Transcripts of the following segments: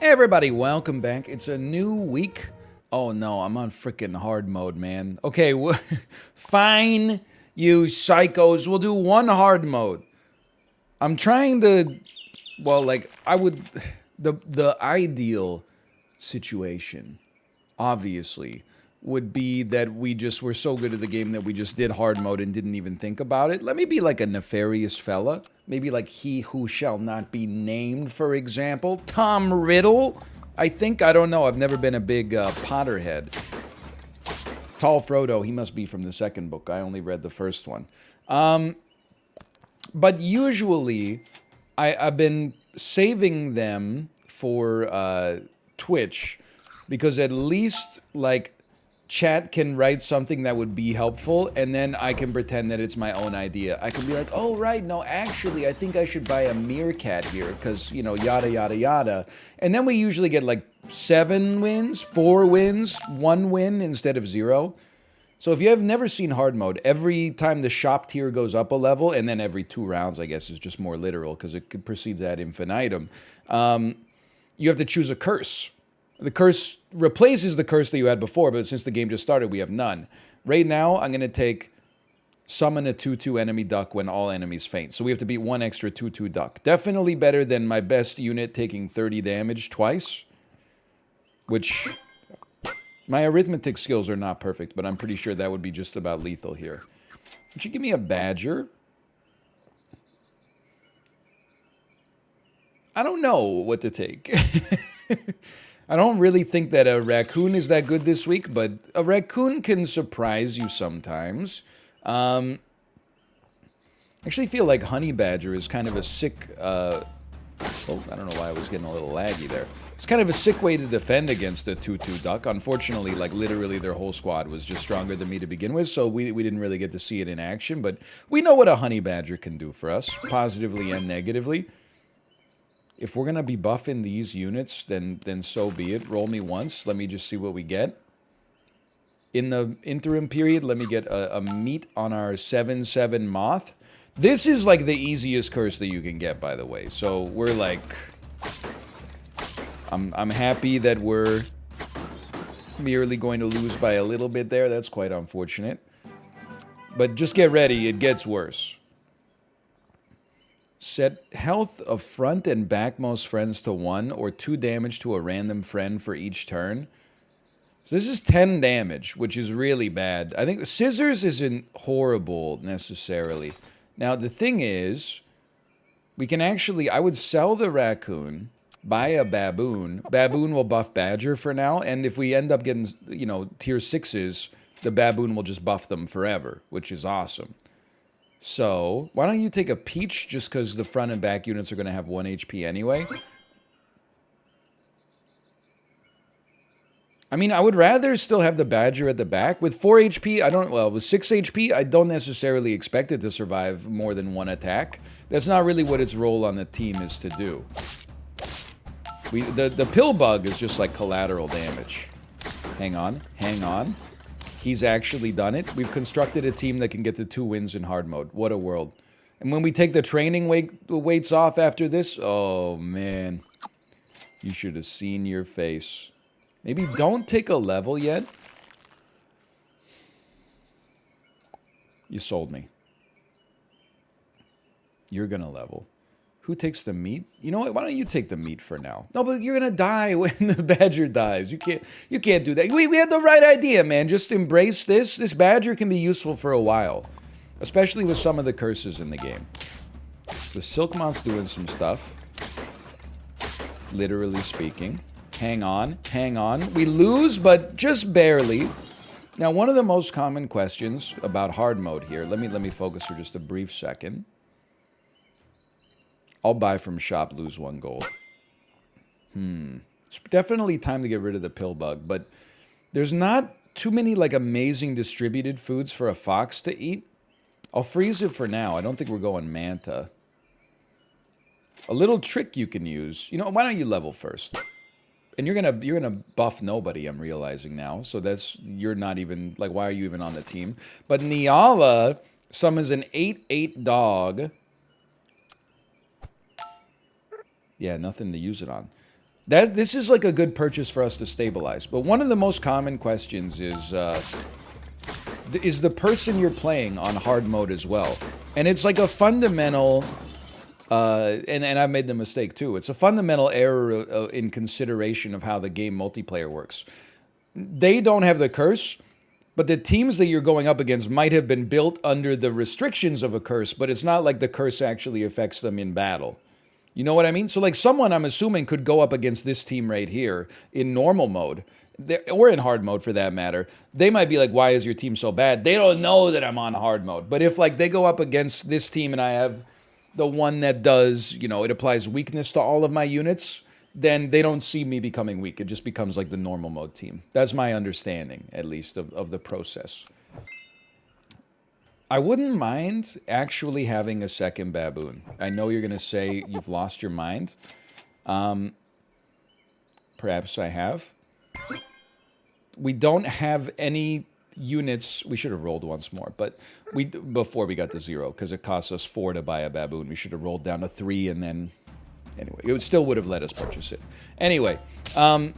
Hey everybody, welcome back. It's a new week. Oh no, I'm on freaking hard mode, man. Okay, fine, you psychos. We'll do one hard mode. I'm trying to, well, like I would, the ideal situation, obviously, would be that we just were so good at the game that we just did hard mode and didn't even think about it. Let me be like a nefarious fella. Maybe like he who shall not be named, for example. Tom Riddle? I think, I don't know. I've never been a big Potterhead. Tall Frodo, he must be from the second book. I only read the first one. But usually, I've been saving them for Twitch because at least, like, chat can write something that would be helpful, and then I can pretend that it's my own idea. I can be like, oh, right, no, actually, I think I should buy a meerkat here, because, you know, yada, yada, yada. And then we usually get, like, 7 wins, 4 wins, 1 win instead of 0. So if you have never seen hard mode, every time the shop tier goes up a level, and then every 2 rounds, I guess, is just more literal, because it proceeds ad infinitum, you have to choose a curse. The curse replaces the curse that you had before, but since the game just started, we have none. Right now, I'm going to take summon a 2/2 enemy duck when all enemies faint. So we have to beat 1 extra 2/2 duck. Definitely better than my best unit taking 30 damage twice, which my arithmetic skills are not perfect, but I'm pretty sure that would be just about lethal here. Would you give me a badger? I don't know what to take. I don't really think that a raccoon is that good this week, but a raccoon can surprise you sometimes. I actually feel like honey badger is kind of a sick... oh, I don't know why I was getting a little laggy there. It's kind of a sick way to defend against a 2/2 duck. Unfortunately, like literally their whole squad was just stronger than me to begin with, so we didn't really get to see it in action, but we know what a honey badger can do for us, positively and negatively. If we're going to be buffing these units, then so be it. Roll me once. Let me just see what we get. In the interim period, let me get a meat on our 7/7 moth. This is like the easiest curse that you can get, by the way. So we're like... I'm happy that we're merely going to lose by a little bit there. That's quite unfortunate. But just get ready. It gets worse. Set health of front and backmost friends to 1 or 2 damage to a random friend for each turn. So this is 10 damage, which is really bad. I think scissors isn't horrible necessarily. Now the thing is, we can actually, I would sell the raccoon, buy a baboon. Baboon will buff badger for now, and if we end up getting, you know, tier 6s, the baboon will just buff them forever, which is awesome. So, why don't you take a peach, just because the front and back units are going to have 1 HP anyway? I mean, I would rather still have the badger at the back. With 4 HP, with 6 HP, I don't necessarily expect it to survive more than 1 attack. That's not really what its role on the team is to do. The pill bug is just like collateral damage. Hang on, hang on. He's actually done it. We've constructed a team that can get to 2 wins in hard mode. What a world. And when we take the training weights off after this, oh man. You should have seen your face. Maybe don't take a level yet. You sold me. You're gonna level. Who takes the meat? You know what? Why don't you take the meat for now? No, but you're gonna die when the badger dies. You can't do that. We had the right idea, man. Just embrace this. This badger can be useful for a while, especially with some of the curses in the game. The Silkmont's doing some stuff, literally speaking. Hang on, hang on. We lose, but just barely. Now, one of the most common questions about hard mode here. Let me focus for just a brief second. I'll buy from shop, lose 1 gold. It's definitely time to get rid of the pill bug, but there's not too many like amazing distributed foods for a fox to eat. I'll freeze it for now. I don't think we're going manta. A little trick you can use. You know, why don't you level first? And you're gonna buff nobody, I'm realizing now. So you're not even, like, why are you even on the team? But Niala summons an 8/8 dog. Yeah, nothing to use it on. This is like a good purchase for us to stabilize. But one of the most common questions is the person you're playing on hard mode as well? And it's like a fundamental, and I've made the mistake too. It's a fundamental error in consideration of how the game multiplayer works. They don't have the curse, but the teams that you're going up against might have been built under the restrictions of a curse, but it's not like the curse actually affects them in battle. You know what I mean? So like someone, I'm assuming, could go up against this team right here in normal mode, or in hard mode for that matter. They might be like, why is your team so bad? They don't know that I'm on hard mode. But if like they go up against this team and I have the one that does, you know, it applies weakness to all of my units, then they don't see me becoming weak. It just becomes like the normal mode team. That's my understanding, at least, of the process. I wouldn't mind actually having a second baboon. I know you're going to say you've lost your mind. Perhaps I have. We don't have any units. We should have rolled once more, but before we got to 0, because it cost us 4 to buy a baboon. We should have rolled down to 3, and then... Anyway, it still would have let us purchase it. Anyway, I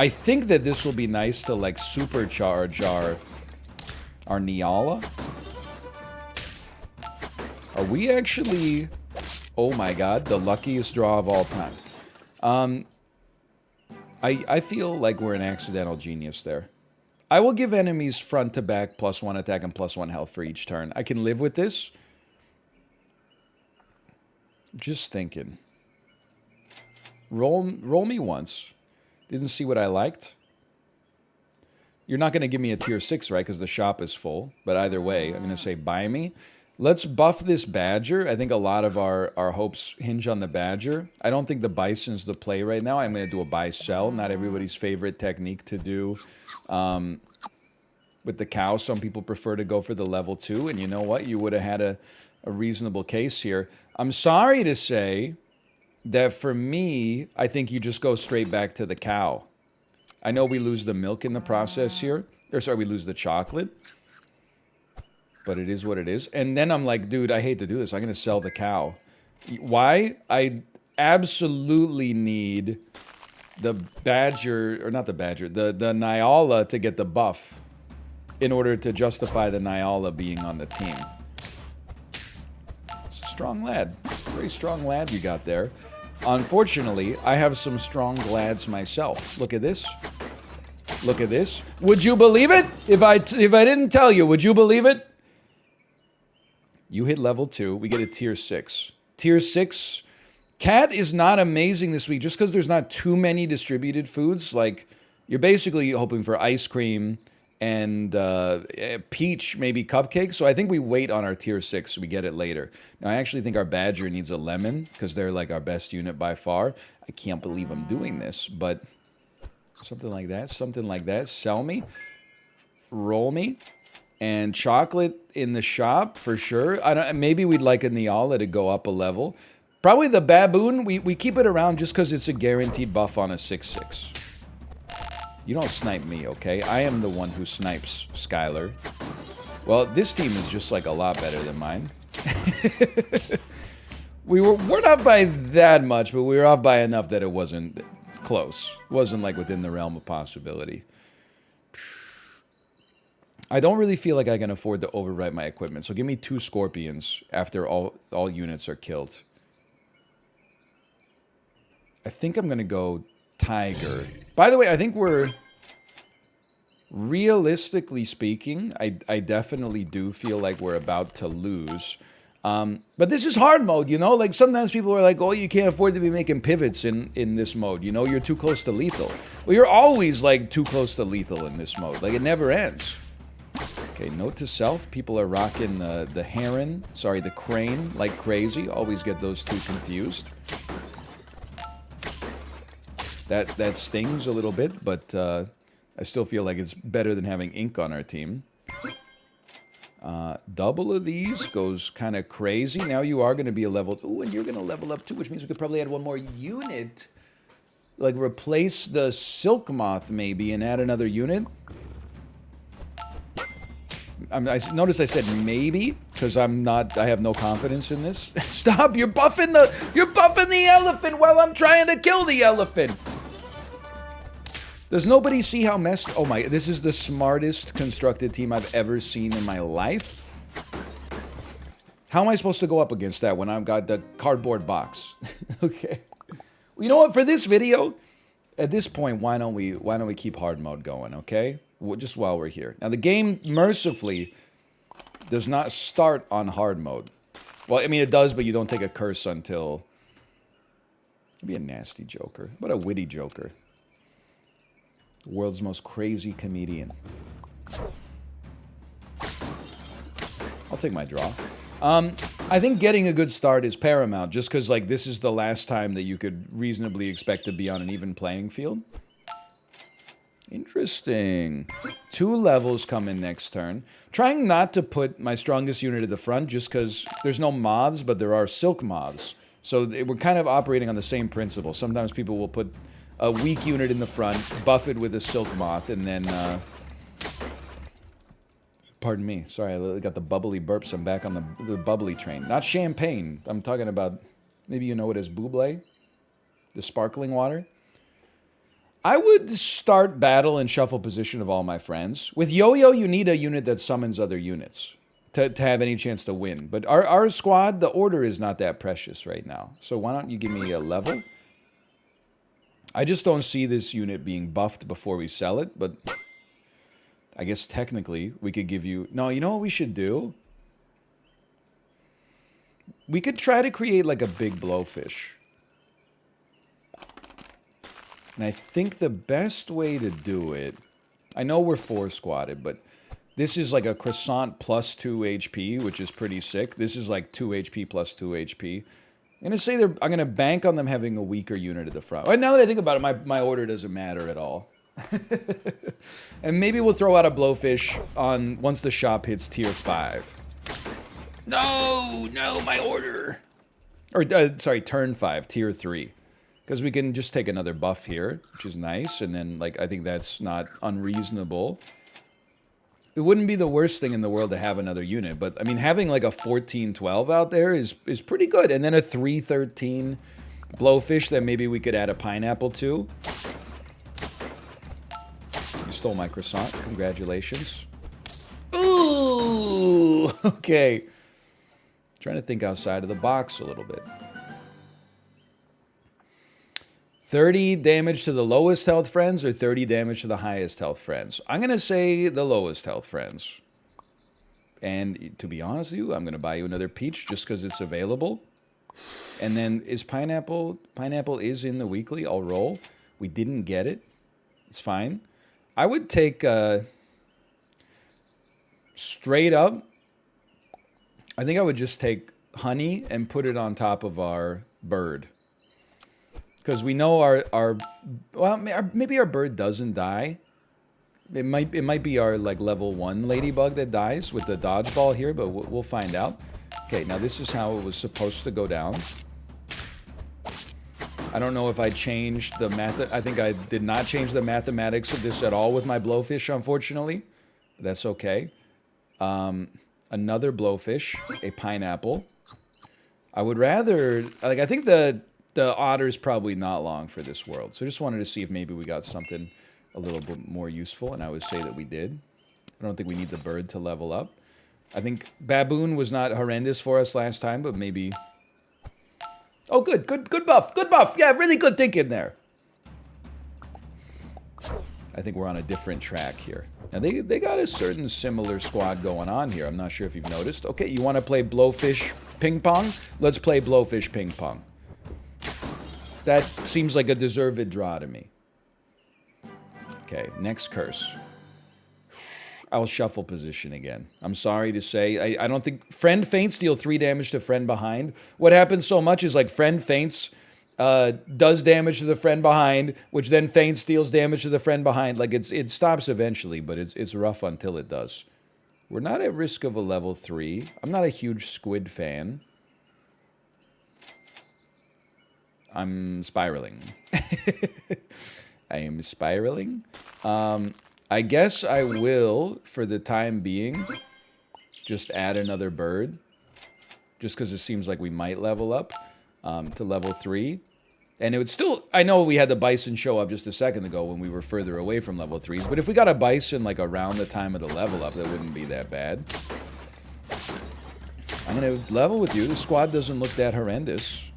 think that this will be nice to, like, supercharge our Nyala. Are we actually... Oh my god, the luckiest draw of all time. I feel like we're an accidental genius there. I will give enemies front to back +1 attack and +1 health for each turn. I can live with this. Just thinking. Roll me once. Didn't see what I liked. You're not going to give me a tier 6, right? Because the shop is full. But either way, I'm going to say buy me. Let's buff this badger. I think a lot of our hopes hinge on the badger. I don't think the bison's the play right now. I'm going to do a buy-sell. Not everybody's favorite technique to do with the cow. Some people prefer to go for the level 2. And you know what? You would have had a reasonable case here. I'm sorry to say that for me, I think you just go straight back to the cow. I know we lose the milk in the process here. Or sorry, we lose the chocolate. But it is what it is. And then I'm like, dude, I hate to do this. I'm going to sell the cow. Why? I absolutely need the badger, or not the badger, the Nyala to get the buff in order to justify the Nyala being on the team. It's a strong lad. Very strong lad you got there. Unfortunately, I have some strong glads myself. Look at this. Look at this. Would you believe it? If I didn't tell you, would you believe it? You hit level 2. We get a tier 6. Tier 6. Cat is not amazing this week just because there's not too many distributed foods. Like, you're basically hoping for ice cream and peach, maybe cupcakes. So I think we wait on our tier 6 so we get it later. Now, I actually think our badger needs a lemon because they're like our best unit by far. I can't believe I'm doing this, but something like that. Something like that. Sell me. Roll me. And chocolate in the shop for sure. Maybe we'd like a Nyala to go up a level. Probably the baboon. We keep it around just because it's a guaranteed buff on a 6/6. You don't snipe me, okay? I am the one who snipes Skylar. Well, this team is just like a lot better than mine. We're not by that much, but we were off by enough that it wasn't close. It wasn't like within the realm of possibility. I don't really feel like I can afford to overwrite my equipment, so give me 2 scorpions after all units are killed. I think I'm going to go tiger. By the way, I think we're... Realistically speaking, I definitely do feel like we're about to lose. But this is hard mode, you know? Like, sometimes people are like, oh, you can't afford to be making pivots in this mode. You know, you're too close to lethal. Well, you're always, like, too close to lethal in this mode. Like, it never ends. Okay, note to self, people are rocking the heron, sorry, the crane like crazy. Always get those two confused. That stings a little bit, but I still feel like it's better than having ink on our team. Double of these goes kind of crazy. Now you are going to be a level... Ooh, and you're going to level up too, which means we could probably add one more unit. Like, replace the silk moth, maybe, and add another unit. Notice I said maybe, because I have no confidence in this. Stop, you're buffing the elephant while I'm trying to kill the elephant. Does nobody see how messed, oh my, this is the smartest constructed team I've ever seen in my life. How am I supposed to go up against that when I've got the cardboard box? Okay. Well, you know what, for this video, at this point, why don't we keep hard mode going, okay? Just while we're here. Now, the game, mercifully, does not start on hard mode. Well, I mean, it does, but you don't take a curse until... Be a nasty joker. What a witty joker. The world's most crazy comedian. I'll take my draw. I think getting a good start is paramount, just because, like, this is the last time that you could reasonably expect to be on an even playing field. Interesting. 2 levels come in next turn. Trying not to put my strongest unit at the front, just because there's no moths, but there are silk moths. So we're kind of operating on the same principle. Sometimes people will put a weak unit in the front, buff it with a silk moth, and then... Pardon me. Sorry, I got the bubbly burps. I'm back on the bubbly train. Not champagne. I'm talking about... Maybe you know it as buble? The sparkling water? I would start battle and shuffle position of all my friends. With Yo-Yo, you need a unit that summons other units to have any chance to win. But our squad, the order is not that precious right now. So why don't you give me a level? I just don't see this unit being buffed before we sell it, but I guess technically we could give you... No, you know what we should do? We could try to create like a big blowfish. And I think the best way to do it... I know we're 4-squatted, but this is like a croissant plus 2 HP, which is pretty sick. This is like 2 HP plus 2 HP. I'm going to say I'm going to bank on them having a weaker unit at the front. Now that I think about it, my order doesn't matter at all. And maybe we'll throw out a blowfish on once the shop hits tier 5. No, my order. Or, sorry, turn 5, tier 3. Because we can just take another buff here, which is nice, and then, like, I think that's not unreasonable. It wouldn't be the worst thing in the world to have another unit, but, I mean, having, like, a 14-12 out there is pretty good. And then a 3-13 blowfish that maybe we could add a pineapple to. You stole my croissant. Congratulations. Ooh! Okay. Trying to think outside of the box a little bit. 30 damage to the lowest health friends or 30 damage to the highest health friends? I'm going to say the lowest health friends. And to be honest with you, I'm going to buy you another peach just because it's available. And then is pineapple... Pineapple is in the weekly. I'll roll. We didn't get it. It's fine. I would take... straight up... I think I would just take honey and put it on top of our bird. Because we know well, maybe our bird doesn't die. It might be our like level 1 ladybug that dies with the dodgeball here, but we'll find out. Okay, now this is how it was supposed to go down. I don't know if I changed the math. I think I did not change the mathematics of this at all with my blowfish, unfortunately. But that's okay. Another blowfish, a pineapple. I would rather, like, I think the otter's probably not long for this world. So I just wanted to see if maybe we got something a little bit more useful, and I would say that we did. I don't think we need the bird to level up. I think baboon was not horrendous for us last time, but maybe... Oh, good buff, good buff. Yeah, really good thinking there. I think we're on a different track here. Now, they got a certain similar squad going on here. I'm not sure if you've noticed. Okay, you want to play blowfish ping pong? Let's play blowfish ping pong. That seems like a deserved draw to me. Okay, next curse. I'll shuffle position again. I'm sorry to say. I don't think... Friend feints deal 3 damage to friend behind. What happens so much is, like, friend feints does damage to the friend behind, which then feints deals damage to the friend behind. Like, it stops eventually, but it's rough until it does. We're not at risk of a level 3. I'm not a huge squid fan. I'm spiraling. I am spiraling. I guess I will, for the time being, just add another bird. Just because it seems like we might level up to level 3. And it would still... I know we had the bison show up just a second ago when we were further away from level 3s. But if we got a bison like around the time of the level up, that wouldn't be that bad. I'm going to level with you. The squad doesn't look that horrendous.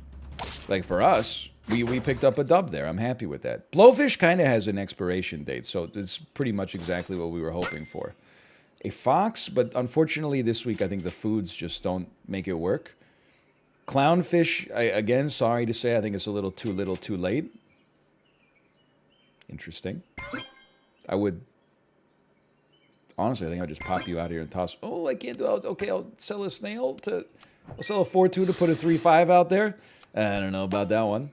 Like for us, we picked up a dub there. I'm happy with that. Blowfish kind of has an expiration date. So it's pretty much exactly what we were hoping for. A fox, but unfortunately this week I think the foods just don't make it work. Clownfish, again, sorry to say, I think it's a little too late. Interesting. I would... Honestly, I think I'll just pop you out here and toss... Oh, I can't do it. Okay, I'll sell a snail to... I'll sell a 4-2 to put a 3-5 out there. I don't know about that one.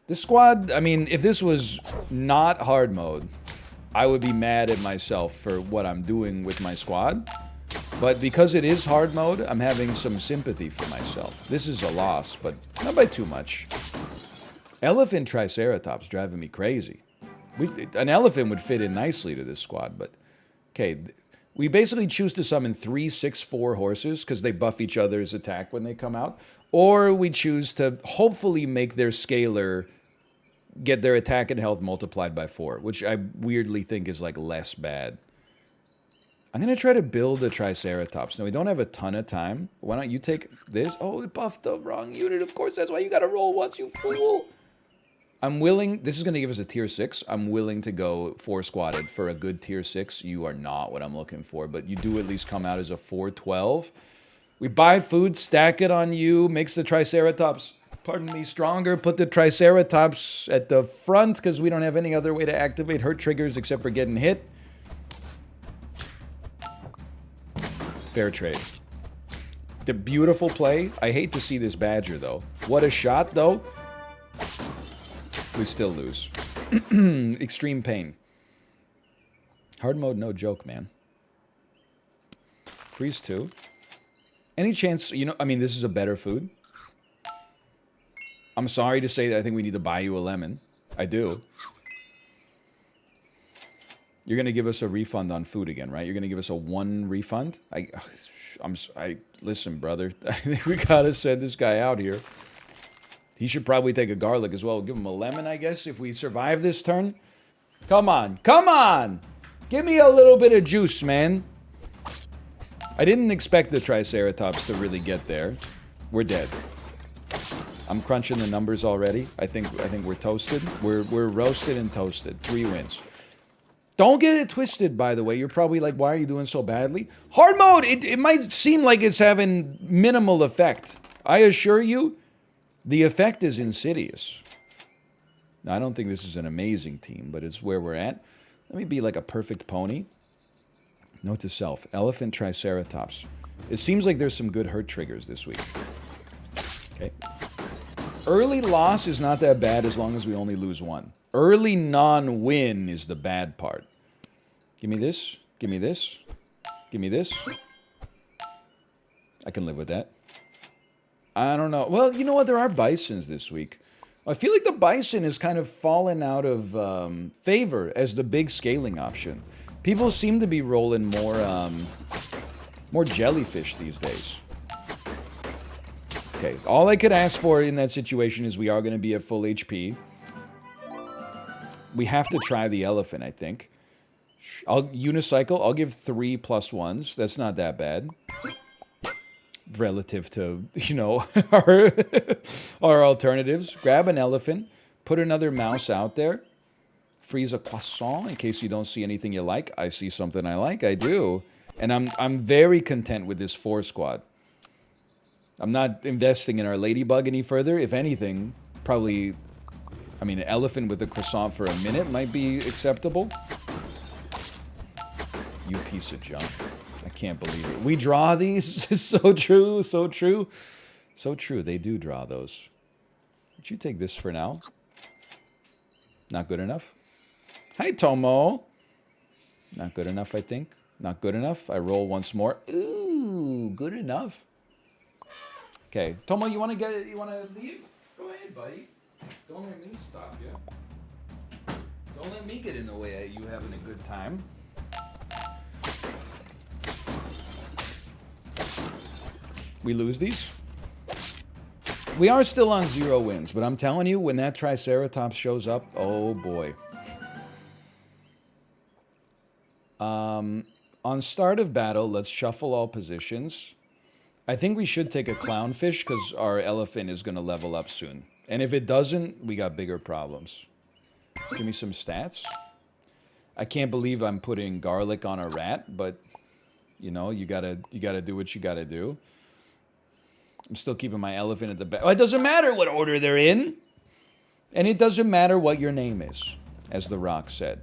This squad, I mean, if this was not hard mode, I would be mad at myself for what I'm doing with my squad. But because it is hard mode, I'm having some sympathy for myself. This is a loss, but not by too much. Elephant Triceratops driving me crazy. An elephant would fit in nicely to this squad, but... Okay, we basically choose to summon 3 6-4 horses because they buff each other's attack when they come out. Or we choose to hopefully make their scaler get their attack and health multiplied by 4, which I weirdly think is like less bad. I'm going to try to build a Triceratops. Now, we don't have a ton of time. Why don't you take this? Oh, it buffed the wrong unit. Of course, that's why you got to roll once, you fool. I'm willing... This is going to give us a tier 6. I'm willing to go 4-squatted for a good tier 6. You are not what I'm looking for, but you do at least come out as a 4-12. We buy food, stack it on you, makes the Triceratops, pardon me, stronger. Put the Triceratops at the front because we don't have any other way to activate hurt triggers except for getting hit. Fair trade. The beautiful play. I hate to see this Badger, though. What a shot, though. We still lose. Extreme pain. Hard mode, no joke, man. Freeze 2. Any chance, you know, I mean, this is a better food. I'm sorry to say that I think we need to buy you a lemon. I do. You're going to give us a refund on food again, right? You're going to give us a 1 refund? Listen, brother. I think we got to send this guy out here. He should probably take a garlic as well. Give him a lemon, I guess, if we survive this turn. Come on. Come on! Give me a little bit of juice, man. I didn't expect the Triceratops to really get there. We're dead. I'm crunching the numbers already. I think we're toasted. We're roasted and toasted. 3 wins. Don't get it twisted, by the way. You're probably like, why are you doing so badly? Hard mode, it might seem like it's having minimal effect. I assure you, the effect is insidious. Now, I don't think this is an amazing team, but it's where we're at. Let me be like a perfect pony. Note to self, Elephant Triceratops. It seems like there's some good hurt triggers this week. Okay. Early loss is not that bad as long as we only lose 1. Early non-win is the bad part. Give me this. Give me this. Give me this. I can live with that. I don't know. Well, you know what? There are bisons this week. I feel like the bison has kind of fallen out of favor as the big scaling option. People seem to be rolling more jellyfish these days. Okay, all I could ask for in that situation is we are going to be at full HP. We have to try the elephant, I think. Unicycle, I'll give 3 +1s. That's not that bad. Relative to, you know, our alternatives. Grab an elephant. Put another mouse out there. Freeze a croissant in case you don't see anything you like. I see something I like. I do. And I'm very content with this 4-squad. I'm not investing in our ladybug any further. If anything, probably... I mean, an elephant with a croissant for a minute might be acceptable. You piece of junk. I can't believe it. We draw these? It's so true, so true. So true, they do draw those. Would you take this for now? Not good enough? Hi, Tomo. Not good enough, I think. Not good enough. I roll once more. Ooh, good enough. Okay, Tomo, you want to leave? Go ahead, buddy. Don't let me stop you. Don't let me get in the way of you having a good time. We lose these? We are still on 0 wins, but I'm telling you, when that Triceratops shows up, oh boy. On start of battle, let's shuffle all positions. I think we should take a clownfish because our elephant is going to level up soon. And if it doesn't, we got bigger problems. Give me some stats. I can't believe I'm putting garlic on a rat, but you know, you gotta do what you gotta do. I'm still keeping my elephant at the back. Oh, it doesn't matter what order they're in. And it doesn't matter what your name is, as The Rock said.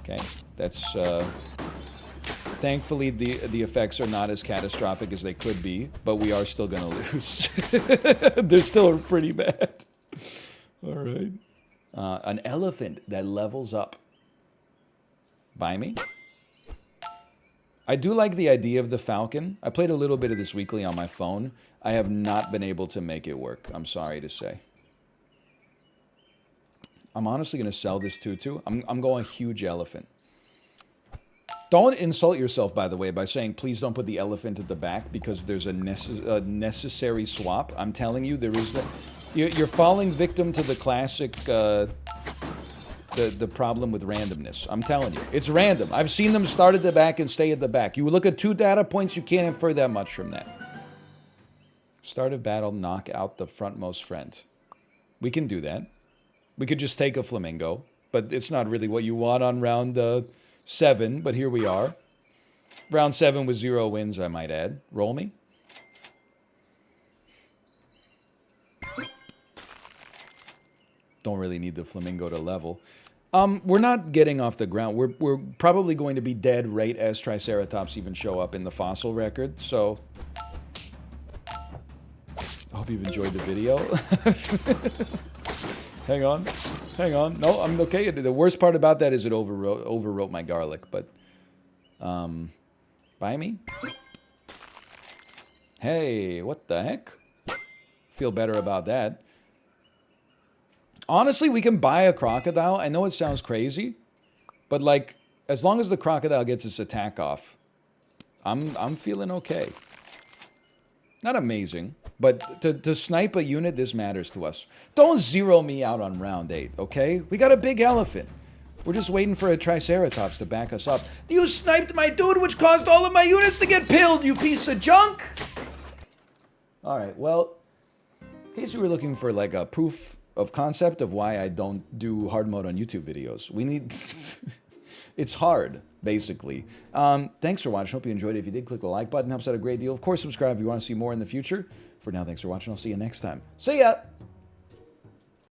Okay, that's, thankfully the effects are not as catastrophic as they could be, but we are still gonna lose. They're still pretty bad. All right. An elephant that levels up. Buy me? I do like the idea of the falcon. I played a little bit of this weekly on my phone. I have not been able to make it work, I'm sorry to say. I'm honestly going to sell this tutu. I'm going huge elephant. Don't insult yourself, by the way, by saying, please don't put the elephant at the back because there's a necessary swap. I'm telling you, there is that. You're falling victim to the classic, the problem with randomness. I'm telling you. It's random. I've seen them start at the back and stay at the back. You look at 2 data points, you can't infer that much from that. Start of battle, knock out the frontmost friend. We can do that. We could just take a flamingo, but it's not really what you want on round 7, but here we are. Round 7 with 0 wins, I might add. Roll me. Don't really need the flamingo to level. We're not getting off the ground. We're probably going to be dead right as Triceratops even show up in the fossil record, so... I hope you've enjoyed the video. Hang on. Hang on. No, I'm okay. The worst part about that is it overwrote my garlic, but... buy me? Hey, what the heck? Feel better about that. Honestly, we can buy a crocodile. I know it sounds crazy, but like, as long as the crocodile gets its attack off, I'm feeling okay. Not amazing, but to snipe a unit, this matters to us. Don't zero me out on round 8, okay? We got a big elephant. We're just waiting for a Triceratops to back us up. You sniped my dude, which caused all of my units to get pilled, you piece of junk! Alright, well, in case you were looking for like a proof of concept of why I don't do hard mode on YouTube videos, we need... It's hard, basically. Thanks for watching. Hope you enjoyed it. If you did, click the like button. Helps out a great deal. Of course, subscribe if you want to see more in the future. For now, thanks for watching. I'll see you next time. See ya!